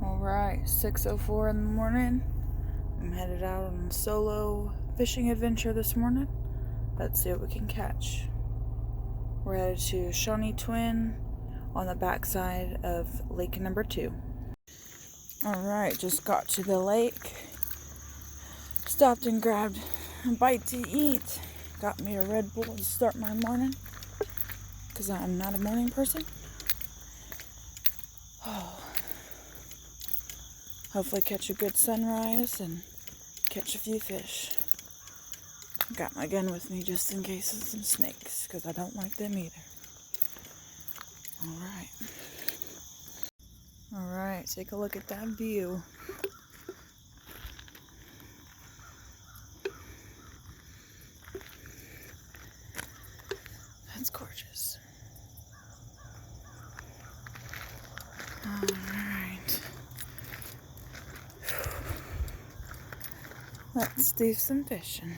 Alright, 6:04 in the morning. I'm headed out on a solo fishing adventure this morning. Let's see what we can catch. We're headed to Shawnee Twin on the backside of lake number 2. Alright, just got to the lake. Stopped and grabbed a bite to eat. Got me a Red Bull to start my morning, because I'm not a morning person. Hopefully catch a good sunrise and catch a few fish. Got my gun with me just in case of some snakes, because I don't like them either. Alright, take a look at that view. That's gorgeous. Alright. Let's do some fishing.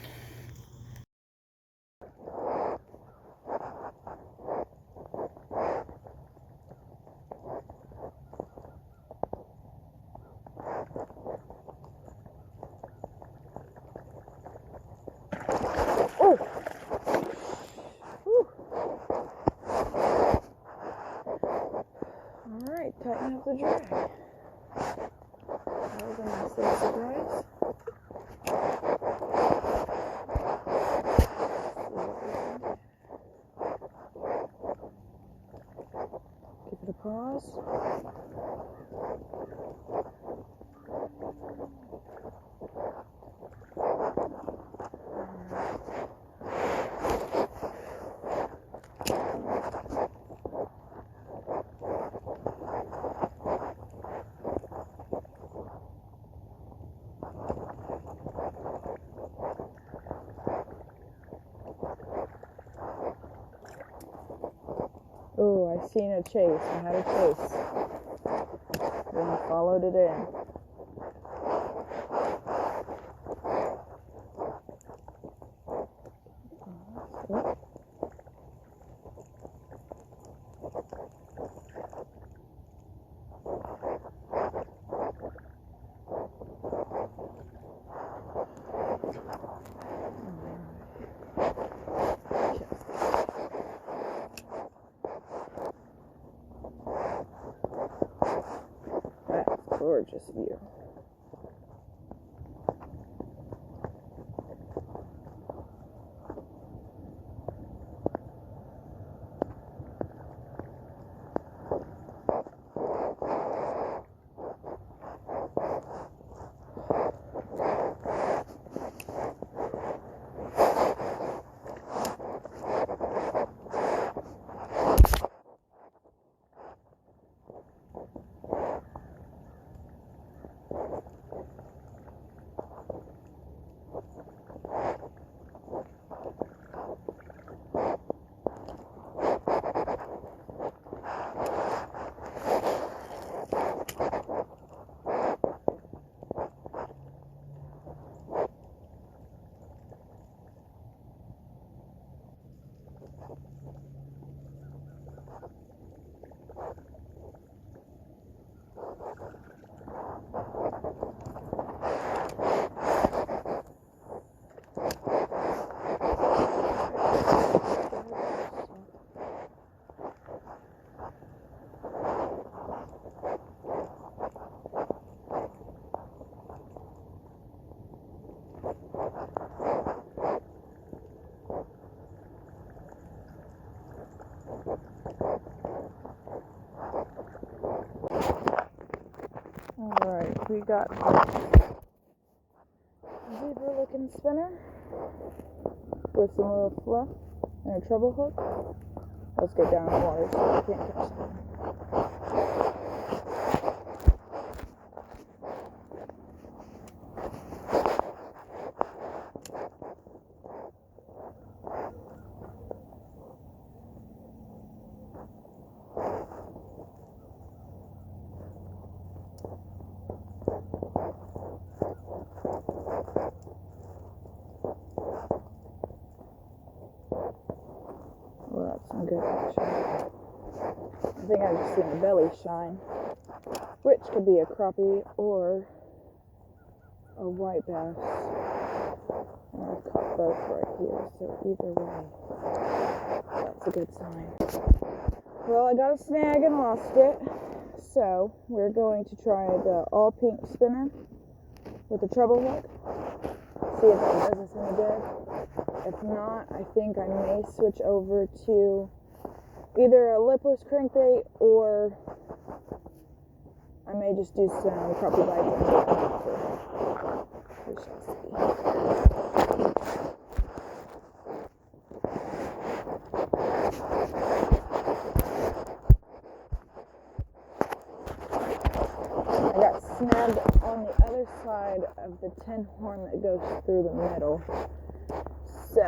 Oh! Whew. Alright, tighten up the drag. That was a nice little surprise. Give it a pause. Oh, I seen a chase. I had a chase. Then I followed it in. Gorgeous view. Alright, we got this zebra-looking spinner with some little fluff and a treble hook. Let's get down in the water so we can't catch something. Well, that's some good action. I think I've just seen the belly shine. which could be a crappie or a white bass. And I've caught both right here, so either way, that's a good sign. Well, I got a snag and lost it, so we're going to try the all pink spinner with the treble hook. See if that does us any good. If not, I think I may switch over to either a lipless crankbait or I may just do some crappie bites and get them after. We shall see. I got snagged on the other side of the 10 horn that goes through the middle. So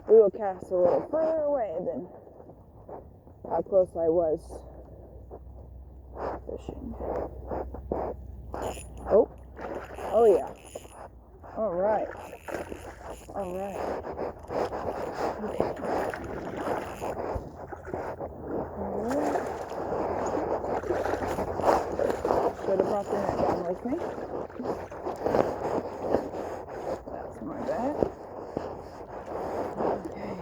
we will cast a little further away than how close I was fishing. Oh yeah. All right. Okay. Should have brought the net down with me. That's my bad. Okay.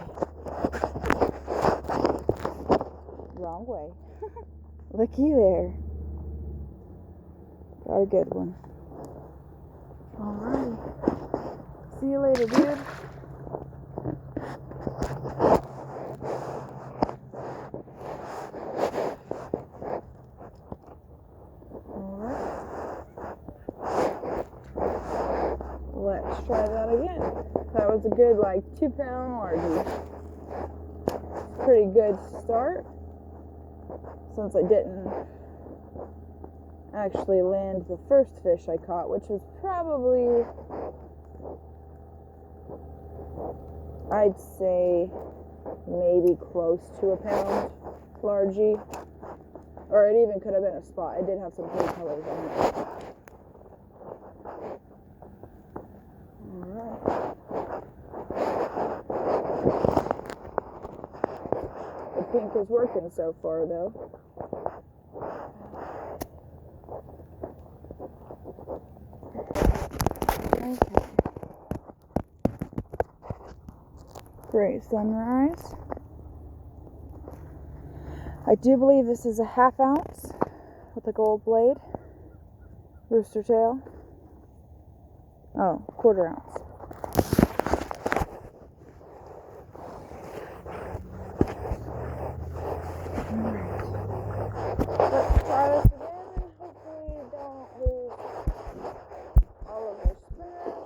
Wrong way. Looky there. Got a good one. Alrighty. See you later, dude. Let's try that again. That was a good, 2-pound largie. Pretty good start. Since I didn't actually land the first fish I caught, which was probably, I'd say, maybe close to a pound largie. Or it even could have been a spot. I did have some pretty colors on it. The pink is working so far, though. Okay. Great sunrise. I do believe this is a 1/2 ounce with a gold blade. Rooster tail. Oh, 1/4 ounce. Let's try this again and hopefully you don't lose all of your spinners,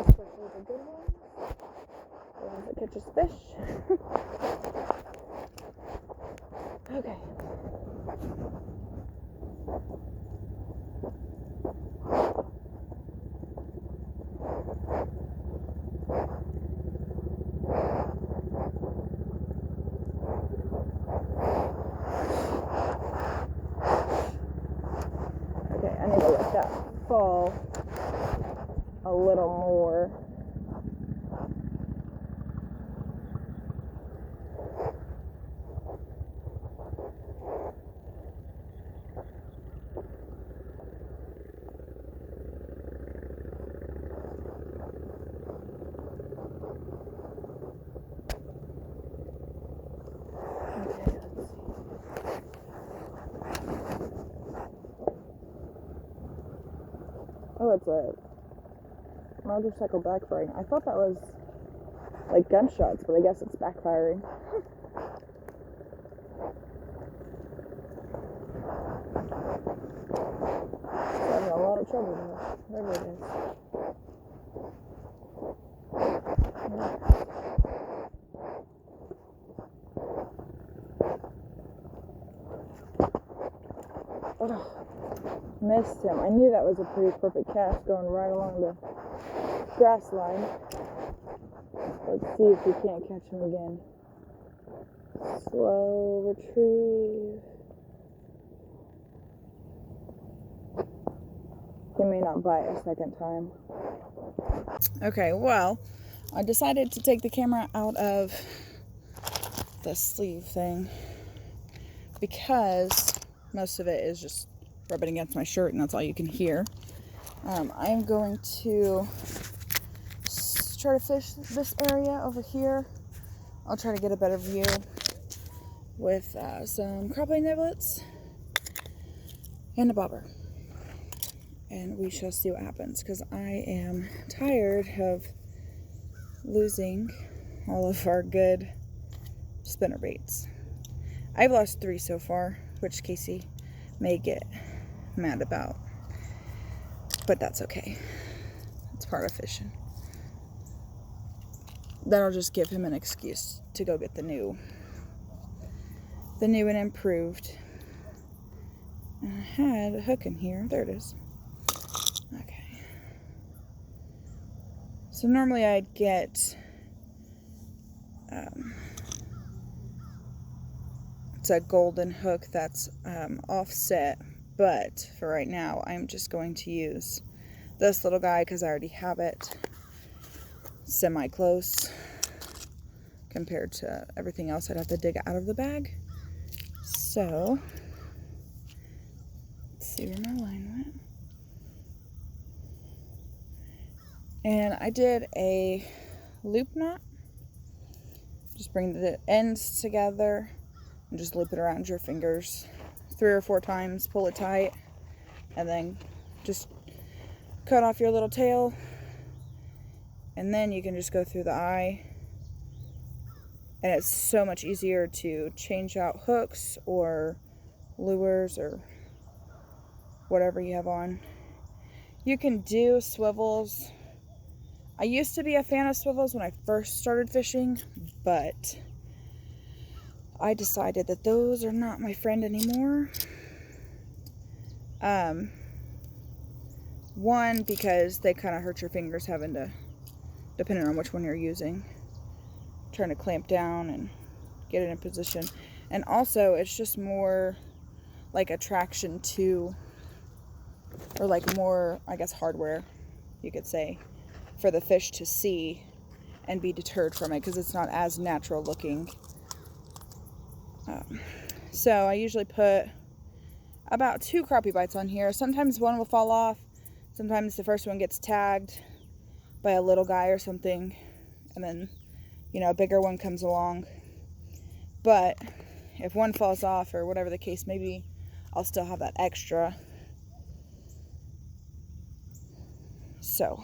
especially the good ones, the ones that catches fish. Okay. I need to let that fall a little more. Oh, it's a motorcycle backfiring. I thought that was like gunshots, but I guess it's backfiring. It's having a lot of trouble now, whatever it is. Oh. Missed him. I knew that was a pretty perfect cast going right along the grass line. Let's see if we can't catch him again. Slow retrieve. He may not bite a second time. Okay, well, I decided to take the camera out of the sleeve thing because most of it is just rubbing against my shirt and that's all you can hear, I'm going to try to fish this area over here. I'll try to get a better view with some crappie niblets and a bobber. And we shall see what happens, because I am tired of losing all of our good spinner baits. I've lost 3 so far, which Casey may get mad about, but that's okay. It's part of fishing. That'll just give him an excuse to go get the new and improved. And I had a hook in here. There it is. Okay. So normally I'd get it's a golden hook that's offset, but for right now I'm just going to use this little guy because I already have it semi-close compared to everything else I'd have to dig out of the bag. So let's see where my line went. And I did a loop knot. Just bring the ends together and just loop it around your fingers 3 or 4 times, pull it tight, and then just cut off your little tail, and then you can just go through the eye. And it's so much easier to change out hooks or lures or whatever you have on. You can do swivels. I used to be a fan of swivels when I first started fishing, but I decided that those are not my friend anymore. One, because they kind of hurt your fingers having to, depending on which one you're using, trying to clamp down and get it in position. And also, it's just more like attraction to, or like more, I guess, hardware, you could say, for the fish to see and be deterred from it, because it's not as natural looking. So I usually put about 2 crappie bites on here. Sometimes one will fall off. Sometimes the first one gets tagged by a little guy or something, and then, you know, a bigger one comes along. But if one falls off or whatever the case may be, I'll still have that extra. So,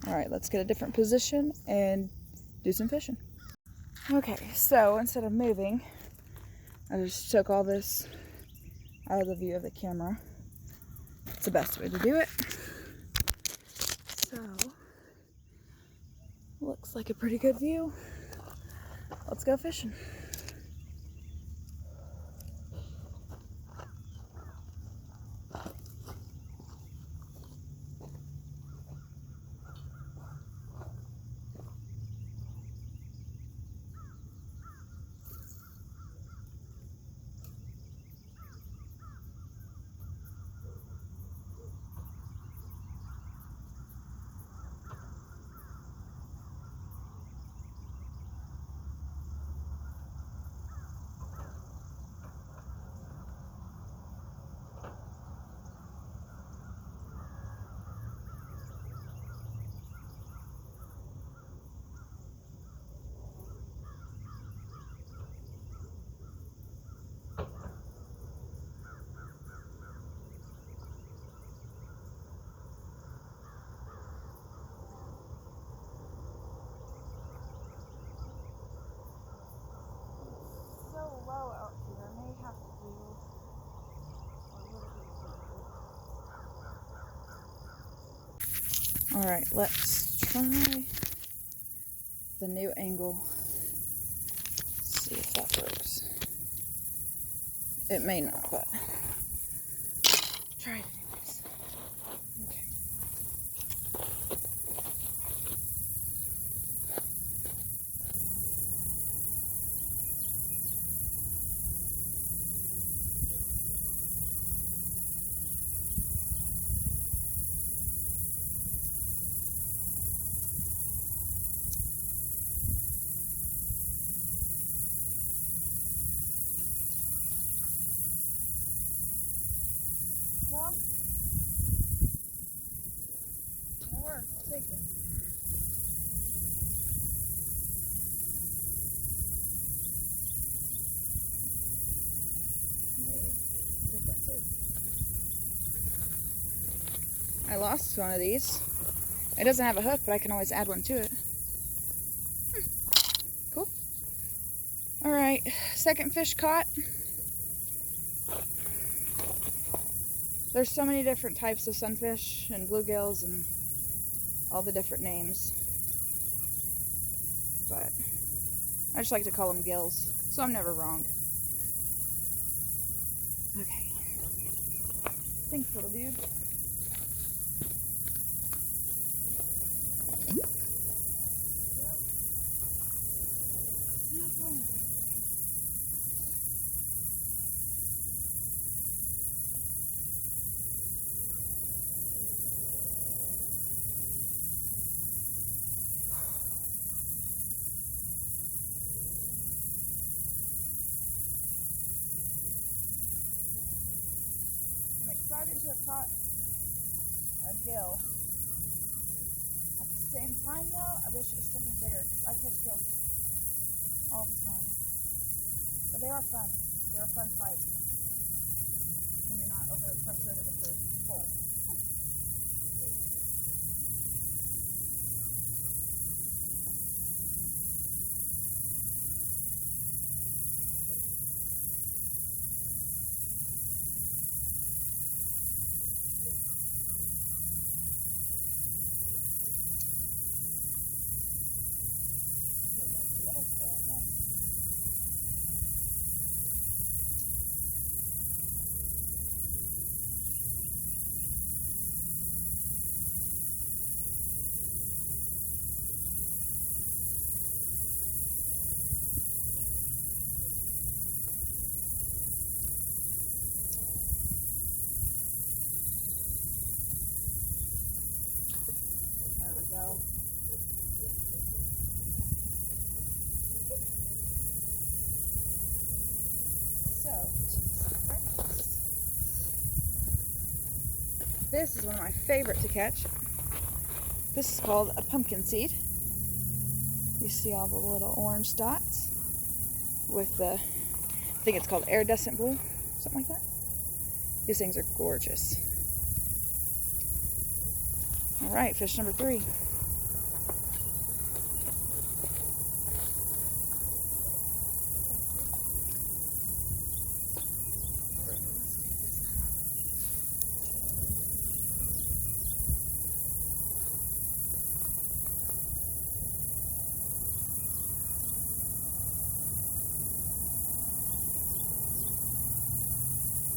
all right, let's get a different position and do some fishing. Okay, so instead of moving, I just took all this out of the view of the camera. It's the best way to do it. So, looks like a pretty good view. Let's go fishing. Low out here. I may have to do a little bit. All right, let's try the new angle. See if that works. It may not, but try it anyways. Okay. Tom? It'll work. I'll take it. Hey, take that too. I lost one of these. It doesn't have a hook, but I can always add one to it. Cool. Alright, second fish caught. There's so many different types of sunfish and bluegills and all the different names. But I just like to call them gills, so I'm never wrong. Okay. Thanks, little dude. I'm excited to have caught a gill. At the same time though, I wish it was something bigger because I catch gills all the time. But they are fun. They're a fun fight when you're not overly frustrated with your pole. There we go. So, this is one of my favorite to catch. This is called a pumpkin seed. You see all the little orange dots with the, I think it's called iridescent blue, something like that. These things are gorgeous. All right, fish number 3.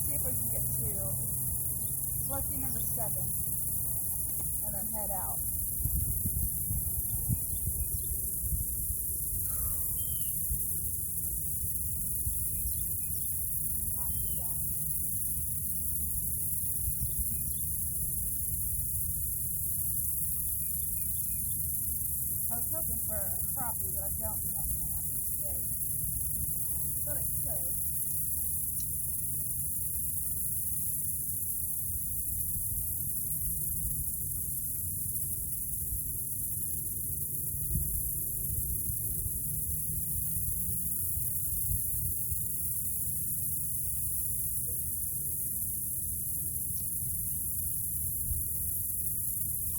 See if we can get to lucky number 7 and then head out. Not do that. I was hoping for a crappie, but I don't think that's going to happen today. But it could.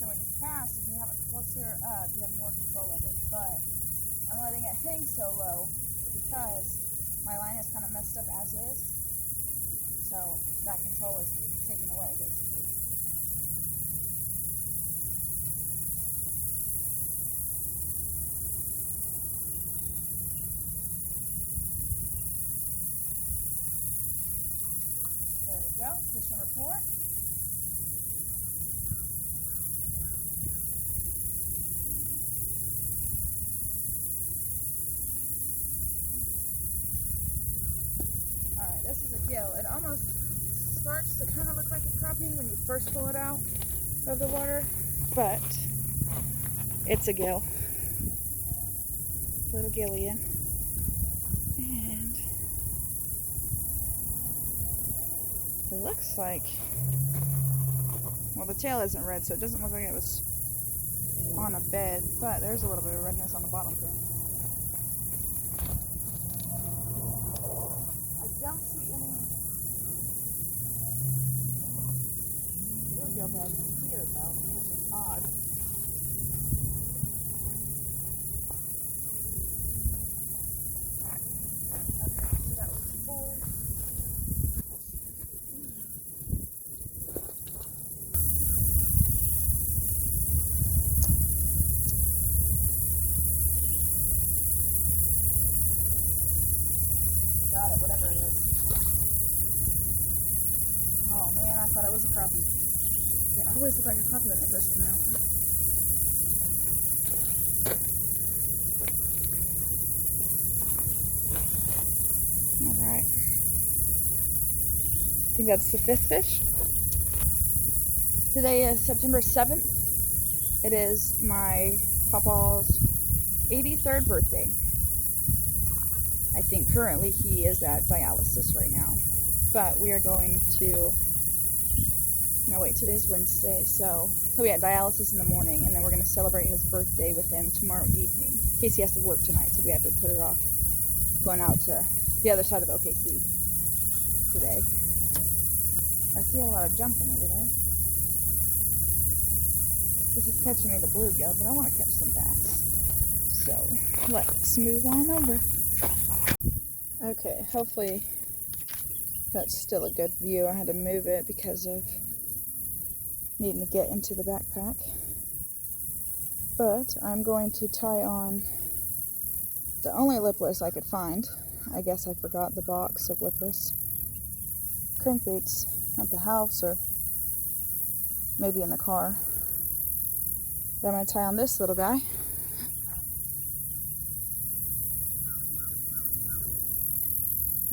So when you cast, if you have it closer up, you have more control of it. But I'm letting it hang so low because my line is kind of messed up as is. So that control is taken away, basically. There we go, fish number 4. Alright, this is a gill. It almost starts to kind of look like a crappie when you first pull it out of the water, but it's a gill. Little gillian. And It looks like, well, the tail isn't red, so it doesn't look like it was on a bed, but there's a little bit of redness on the bottom fin. I don't see any bluegill beds here, though, which is odd. Okay, so that was 4. Got it, whatever it is. Oh man, I thought it was a crappie. They always look like a crappie when they first come out. Alright. I think that's the 5th fish. Today is September 7th. It is my Pawpaw's 83rd birthday. I think currently he is at dialysis right now. But we are going to, no wait, today's Wednesday, so he'll be at dialysis in the morning, and then we're going to celebrate his birthday with him tomorrow evening. In case he has to work tonight, so we have to put it off going out to the other side of OKC today. I see a lot of jumping over there. This is catching me the bluegill, but I want to catch some bass. So let's move on over. Okay, hopefully that's still a good view. I had to move it because of needing to get into the backpack. But I'm going to tie on the only lipless I could find. I guess I forgot the box of lipless crankbaits at the house or maybe in the car. But I'm going to tie on this little guy.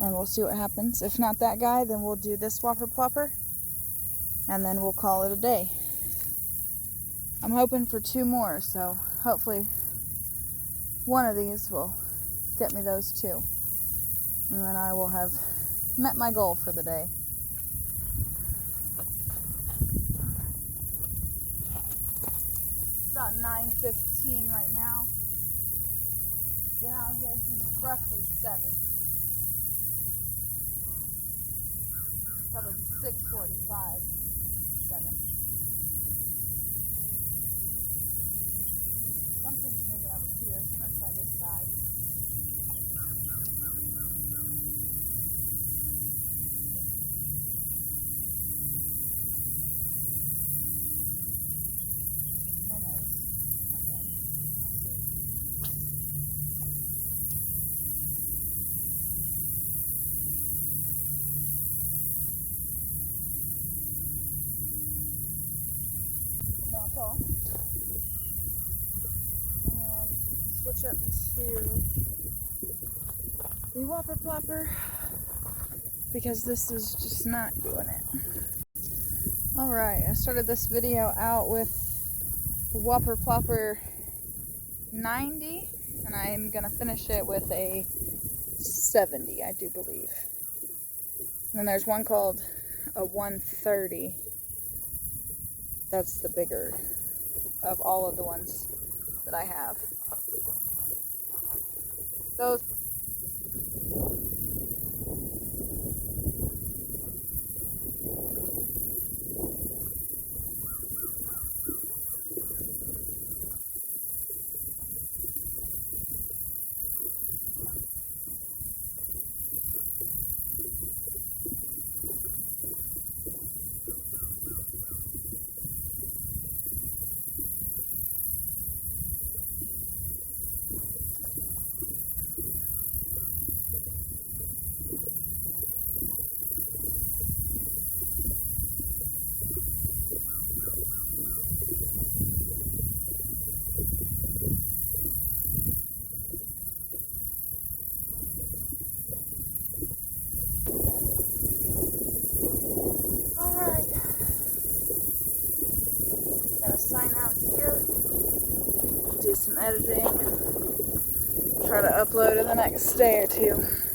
And we'll see what happens. If not that guy, then we'll do this whopper plopper. And then we'll call it a day. I'm hoping for 2 more, so hopefully one of these will get me those 2. And then I will have met my goal for the day. It's about 9:15 right now. Been out here since roughly 7. Probably 6:45, 7. Something's moving over here, so I'm going to try this side. There's some minnows. Okay, I see. Not all. And switch up to the whopper plopper because this is just not doing it. Alright, I started this video out with the whopper plopper 90 and I'm gonna finish it with a 70, I do believe. And then there's one called a 130. That's the bigger of all of the ones that I have. Those sign out here, do some editing, and try to upload in the next day or 2.